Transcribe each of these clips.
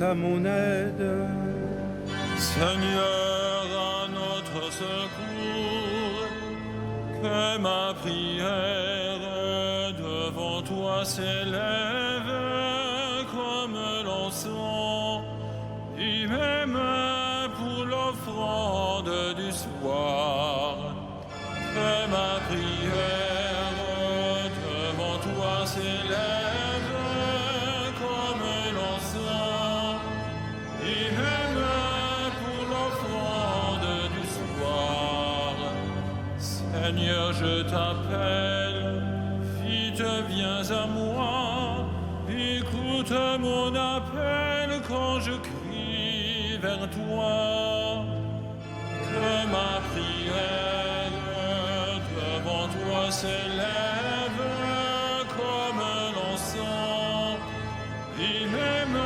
à mon aide. Seigneur, à notre secours, que ma prière devant toi s'élève comme l'encens, et même pour l'offrande du soir. Que ma prière devant toi s'élève comme l'encens, et même pour l'offrande du soir. Seigneur, je t'appelle, vite viens à moi, écoute mon appel quand je crie vers toi. Que ma prière devant toi s'élève comme l'encens, et même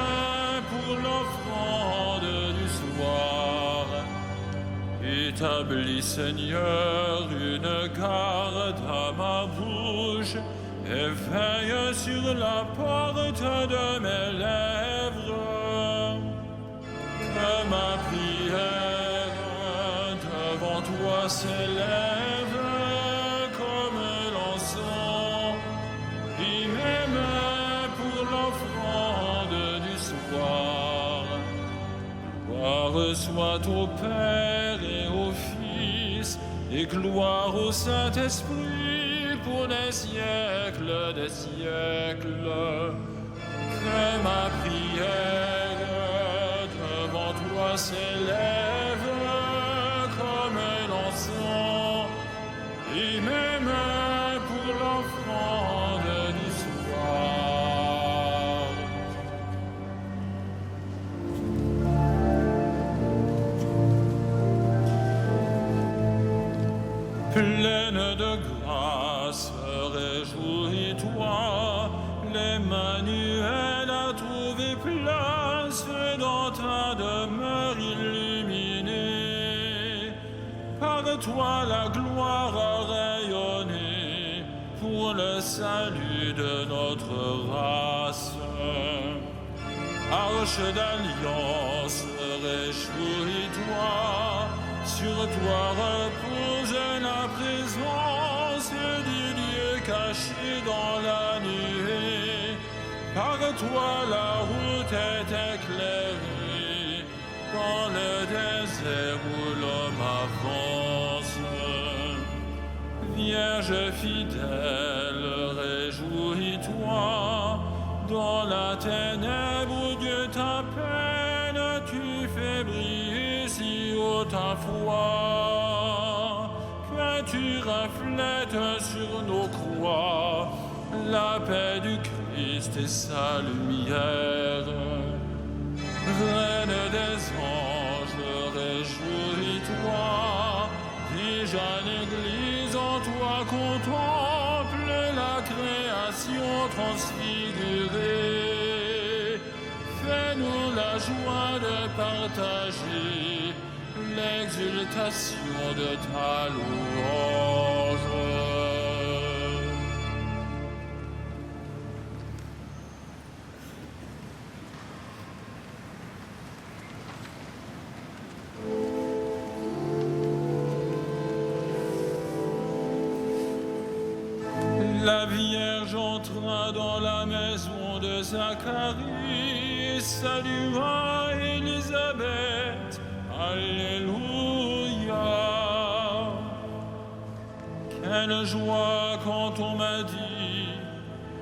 pour l'offrande du soir. Établis, Seigneur, une garde à ma bouche, et veille sur la porte de mes lèvres. Que ma prière devant toi s'élève comme l'encens, et même pour l'offrande du soir. Gloire soit au Père et au Fils, et gloire au Saint-Esprit pour les siècles des siècles. Que ma prière devant toi s'élève comme l'encens, et même pour l'offrande du soir. Pleine de grâce, réjouis-toi, l'Emmanuel a trouvé place dans ta demeure illuminée. Par toi la gloire a rayonné pour le salut de notre race. Arche d'alliance, réjouis-toi, sur toi repose la présence du Dieu caché dans la nuée. Par toi la route est éclairée dans le désert où l'homme avance. Vierge fidèle, réjouis-toi, dans la ténèbre où Dieu t'appelle, tu fais briller si haut ta foi, que tu reflètes sur nos croix la paix du Christ et sa lumière. Reine des anges, réjouis-toi, déjà l'Église en toi contemple la création transfigurée. Fais-nous la joie de partager l'exultation de ta louange. La Vierge entra dans la maison de Zacharie et salua Élisabeth. Alléluia. Quelle joie quand on m'a dit,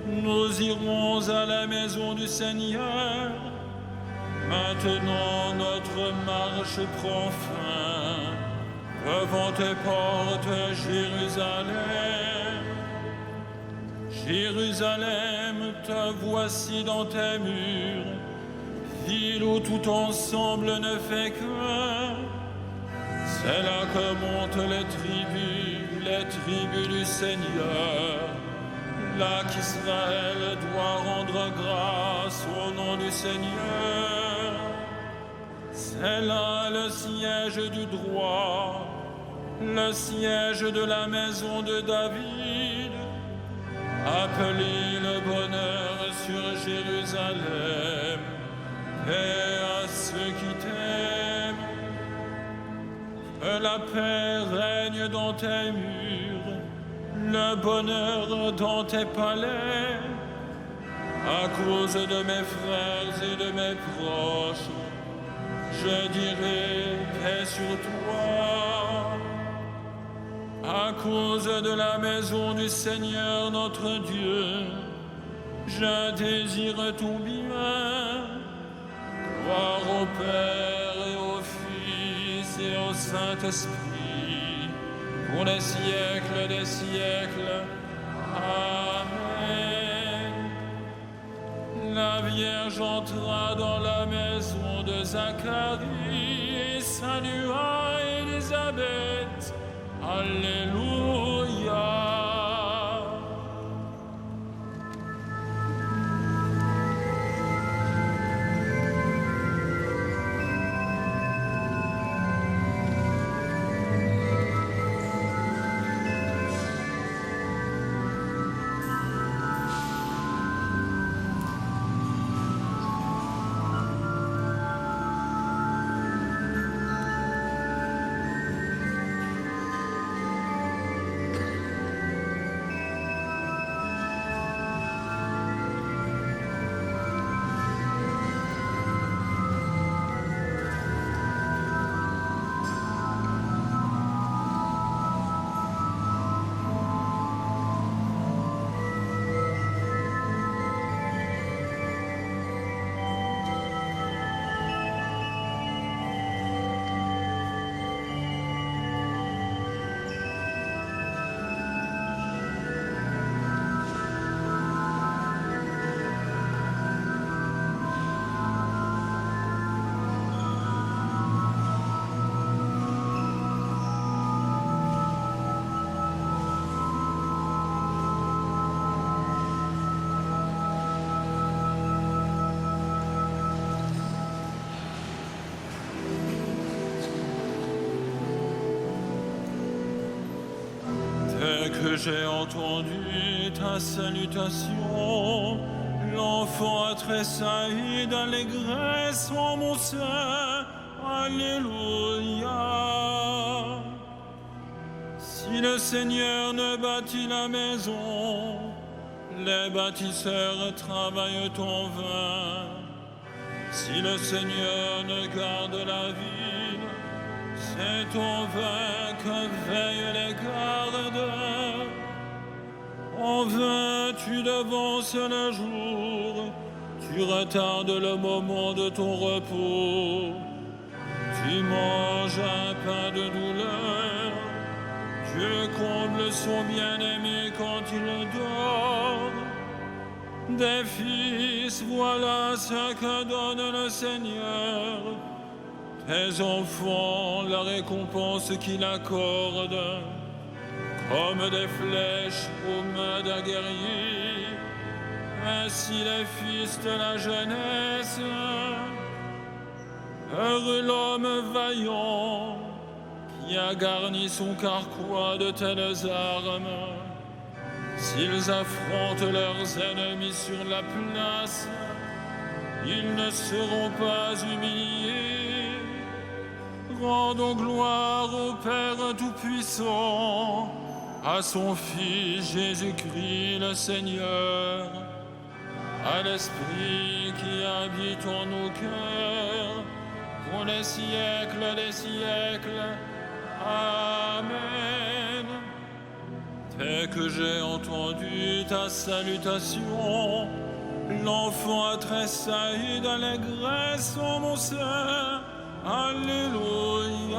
nous irons à la maison du Seigneur. Maintenant notre marche prend fin devant tes portes, Jérusalem. Jérusalem, te voici dans tes murs, ville où tout ensemble ne fait qu'un. C'est là que montent les tribus du Seigneur. Là qu'Israël doit rendre grâce au nom du Seigneur. C'est là le siège du droit, le siège de la maison de David. Appelez le bonheur sur Jérusalem, et à ceux qui t'aiment. Que la paix règne dans tes murs, le bonheur dans tes palais. À cause de mes frères et de mes proches, je dirai paix sur toi. À cause de la maison du Seigneur notre Dieu, je désire ton bien. Gloire au Père et au Fils et au Saint-Esprit, pour les siècles des siècles. Amen. La Vierge entra dans la maison de Zacharie et salua Élisabeth. Alléluia. Dès que j'ai entendu ta salutation, l'enfant a tressailli d'allégresse en mon sein. Alléluia. Si le Seigneur ne bâtit la maison, les bâtisseurs travaillent en vain. Si le Seigneur ne garde la ville, c'est en vain que veillent les gardes. En vain tu devances le jour, tu retardes le moment de ton repos. Tu manges un pain de douleur, Dieu comble son bien-aimé quand il dort. Des fils, voilà ce que donne le Seigneur. Tes enfants, la récompense qu'il accorde, comme des flèches aux mains d'un guerrier, ainsi les fils de la jeunesse. Heureux l'homme vaillant, qui a garni son carquois de telles armes. S'ils affrontent leurs ennemis sur la place, ils ne seront pas humiliés. Rendons gloire au Père Tout-Puissant, à son Fils Jésus-Christ le Seigneur, à l'Esprit qui habite en nos cœurs, pour les siècles des siècles. Amen. Dès que j'ai entendu ta salutation, l'enfant a tressailli d'allégresse en mon sein. Alléluia.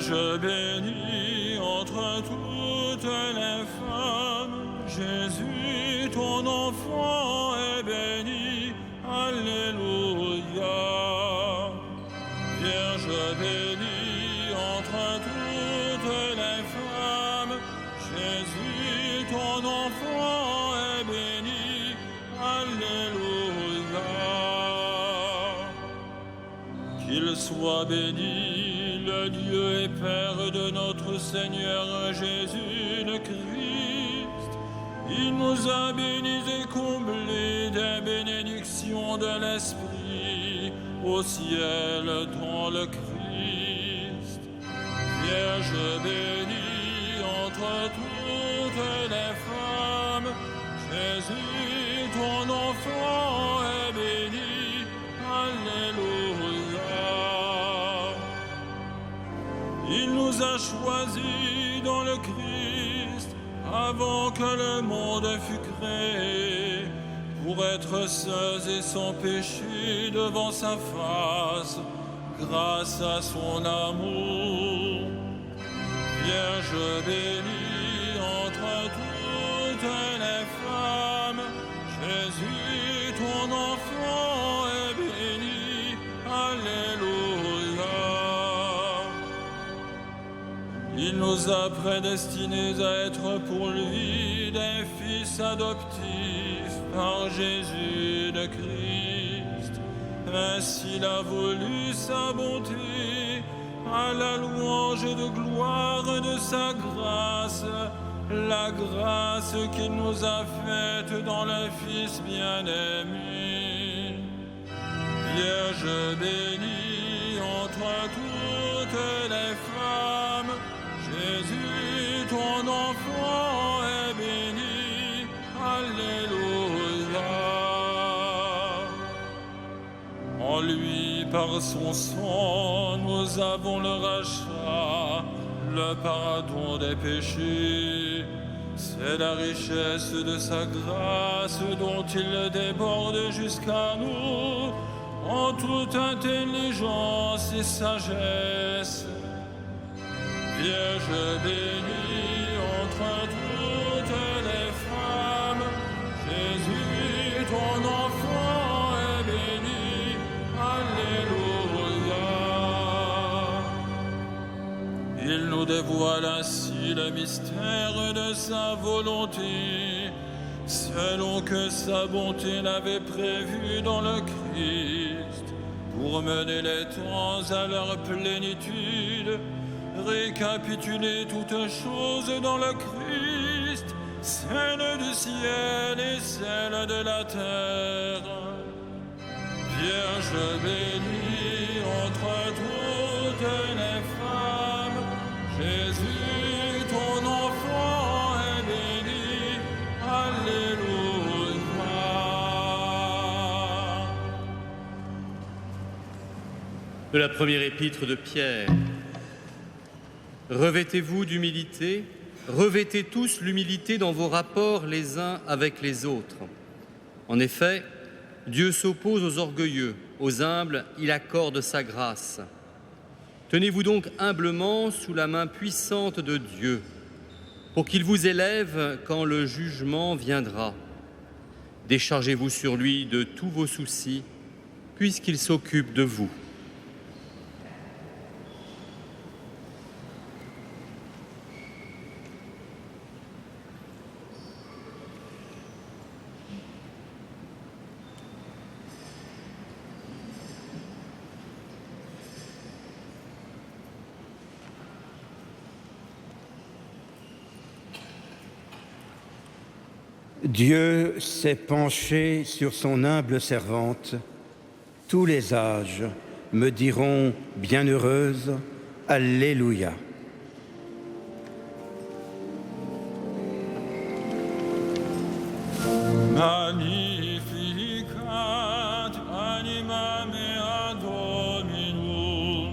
Vierge bénie entre toutes les femmes, Jésus, ton enfant est béni. Alléluia. Vierge bénie entre toutes les femmes, Jésus, ton enfant est béni. Alléluia. Qu'il soit béni, le Dieu et Père de notre Seigneur Jésus le Christ. Il nous a bénis et comblés des bénédictions de l'Esprit au ciel dans le Christ. Vierge bénie entre toutes les femmes, Jésus, ton enfant est béni. Alléluia. Il nous a choisis dans le Christ avant que le monde fût créé, pour être saints et sans péché devant sa face, grâce à son amour. Vierge bénie entre toutes les femmes, Jésus, ton enfant est béni. Alléluia. Il nous a prédestinés à être pour lui des fils adoptifs par Jésus le Christ. Ainsi il a voulu sa bonté, à la louange de gloire de sa grâce, la grâce qu'il nous a faite dans le Fils bien-aimé. Vierge bénie entre toutes les femmes, Jésus, ton enfant est béni. Alléluia. En lui, par son sang, nous avons le rachat, le pardon des péchés. C'est la richesse de sa grâce dont il déborde jusqu'à nous, en toute intelligence et sagesse. Vierge bénie entre toutes les femmes, Jésus, ton enfant est béni. Alléluia. Il nous dévoile ainsi le mystère de sa volonté, selon que sa bonté l'avait prévu dans le Christ, pour mener les temps à leur plénitude, récapituler toutes choses dans le Christ, celles du ciel et celles de la terre. Vierge bénie entre toutes les femmes, Jésus, ton enfant est béni. Alléluia. De la première épître de Pierre. Revêtez-vous d'humilité, revêtez tous l'humilité dans vos rapports les uns avec les autres. En effet, Dieu s'oppose aux orgueilleux, aux humbles, il accorde sa grâce. Tenez-vous donc humblement sous la main puissante de Dieu, pour qu'il vous élève quand le jugement viendra. Déchargez-vous sur lui de tous vos soucis, puisqu'il s'occupe de vous. Dieu s'est penché sur son humble servante. Tous les âges me diront bienheureuse, Alléluia. Magnificat anima mea Dominum,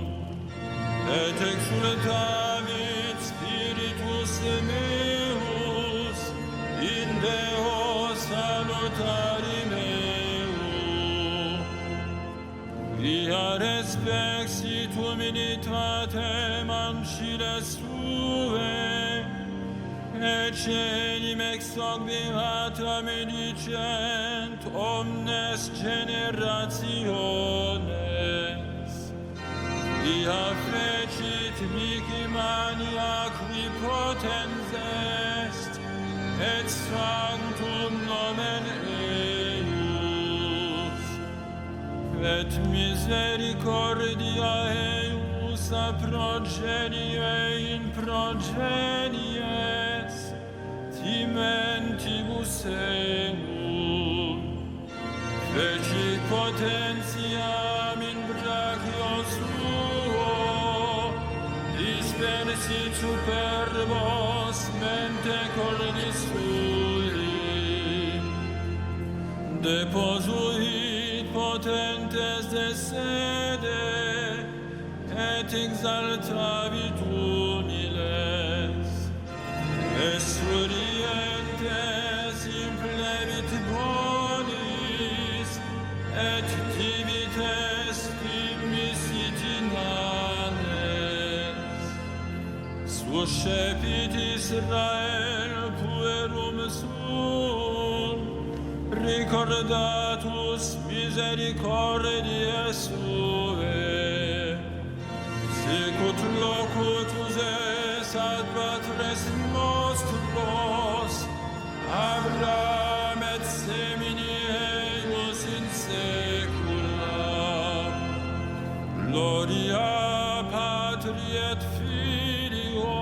et exultavit spiritus meus, in Deo salutari meu. Via Respektitum militatem anciles tuae, et celim ex hoc beata medicent omnes generationes. Via fecit mihi mania qui potens est, et sanctum nomen eius. Et misericordia eius a progenie in progenies, timentibus eum. Fecit potentiam in brachio suo, dispersit superbos mente cordis sui. Deposuit potentes de sede, et exaltavit humiles. Esurientes implevit bonis, et tibites timmisit inanes. Suscepit Israel puerum suum, recordatus misericordiae suae. Sicut locutus es ad patres nostros, Abraham et semini eius in saecula. Gloria Patri et Filio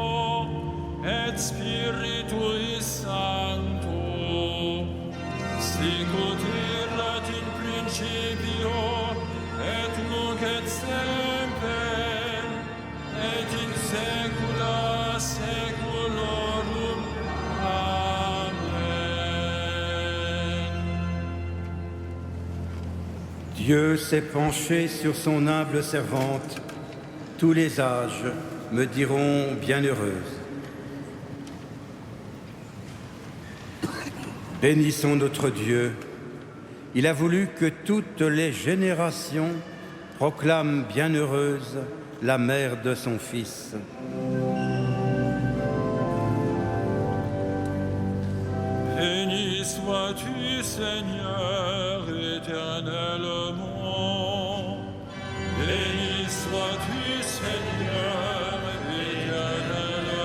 et Spiritui Sancto, sicut erat in principio et nunc et semper et in saecula saeculorum. Amen. Dieu s'est penché sur son humble servante. Tous les âges me diront bienheureuse. Bénissons notre Dieu. Il a voulu que toutes les générations proclament bienheureuse la mère de son Fils. Béni sois-tu, Seigneur, éternellement. Béni sois-tu, Seigneur, éternellement.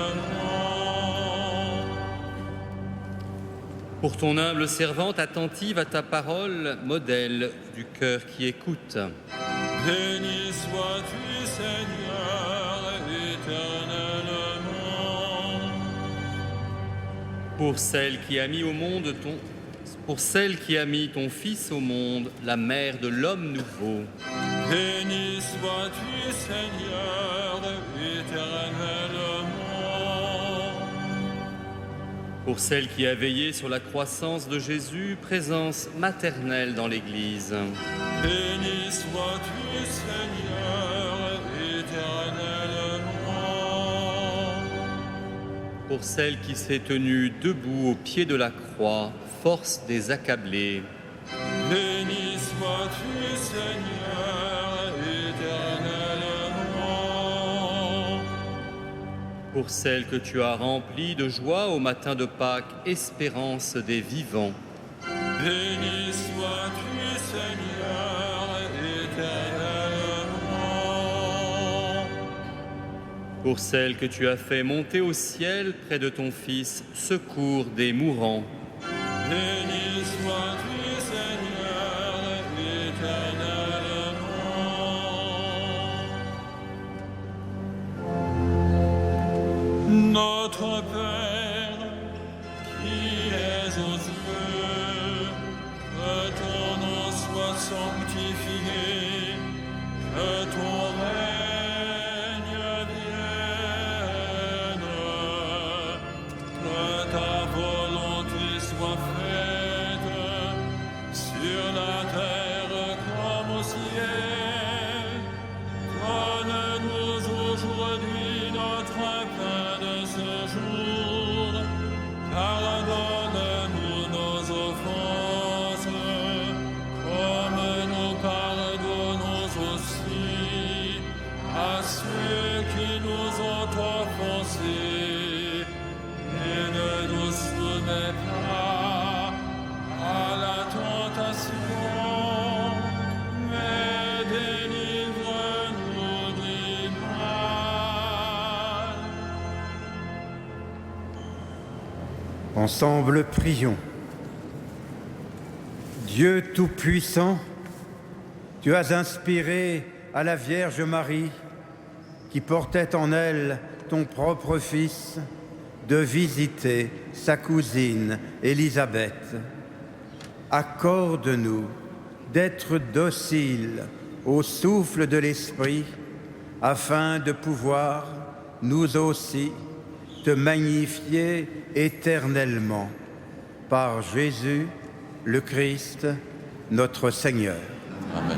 Pour ton humble servante attentive à ta parole, modèle du cœur qui écoute. Béni sois-tu, Seigneur, éternellement. Pour celle qui a mis ton Fils au monde, la mère de l'homme nouveau. Béni sois-tu, Seigneur, éternellement. Pour celle qui a veillé sur la croissance de Jésus, présence maternelle dans l'Église. Béni sois-tu, Seigneur, éternellement. Pour celle qui s'est tenue debout au pied de la croix, force des accablés. Béni sois-tu, Seigneur, éternellement. Pour celle que tu as remplie de joie au matin de Pâques, espérance des vivants. Béni sois-tu, Seigneur, éternellement. Pour celle que tu as fait monter au ciel près de ton Fils, secours des mourants. Béni sois-tu, Seigneur, éternellement. Notre Père, qui es aux cieux, que ton nom soit sanctifié, que ton règne vienne, que ta volonté soit faite sur la terre comme au ciel. Donne-nous aujourd'hui notre pain de ce jour. Pardonne-nous nos offenses, comme nous pardonnons aussi à ceux qui nous ont offensés, et ne nous soumets pas à la tentation, mais délivre-nous du mal. Ensemble, prions. Dieu Tout-Puissant, tu as inspiré à la Vierge Marie, qui portait en elle ton propre Fils, de visiter sa cousine Élisabeth. Accorde-nous d'être dociles au souffle de l'Esprit, afin de pouvoir, nous aussi, te magnifier éternellement. Par Jésus, le Christ, notre Seigneur. Amen.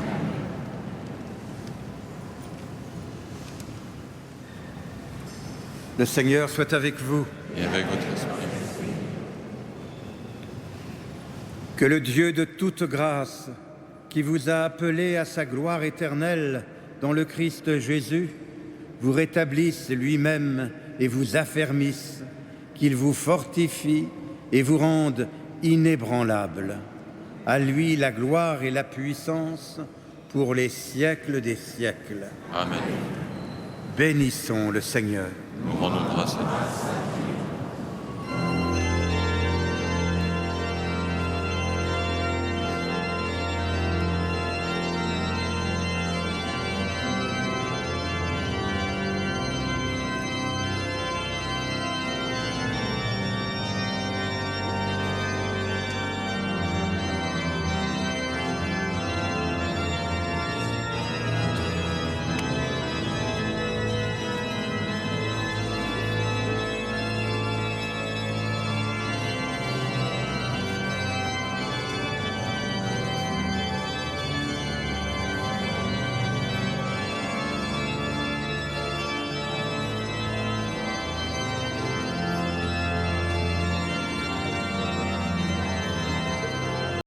Le Seigneur soit avec vous. Et avec votre esprit. Que le Dieu de toute grâce, qui vous a appelé à sa gloire éternelle dans le Christ Jésus, vous rétablisse lui-même et vous affermisse, qu'il vous fortifie et vous rende inébranlable. À lui la gloire et la puissance pour les siècles des siècles. Amen. Bénissons le Seigneur. Nous rendons grâce à Dieu.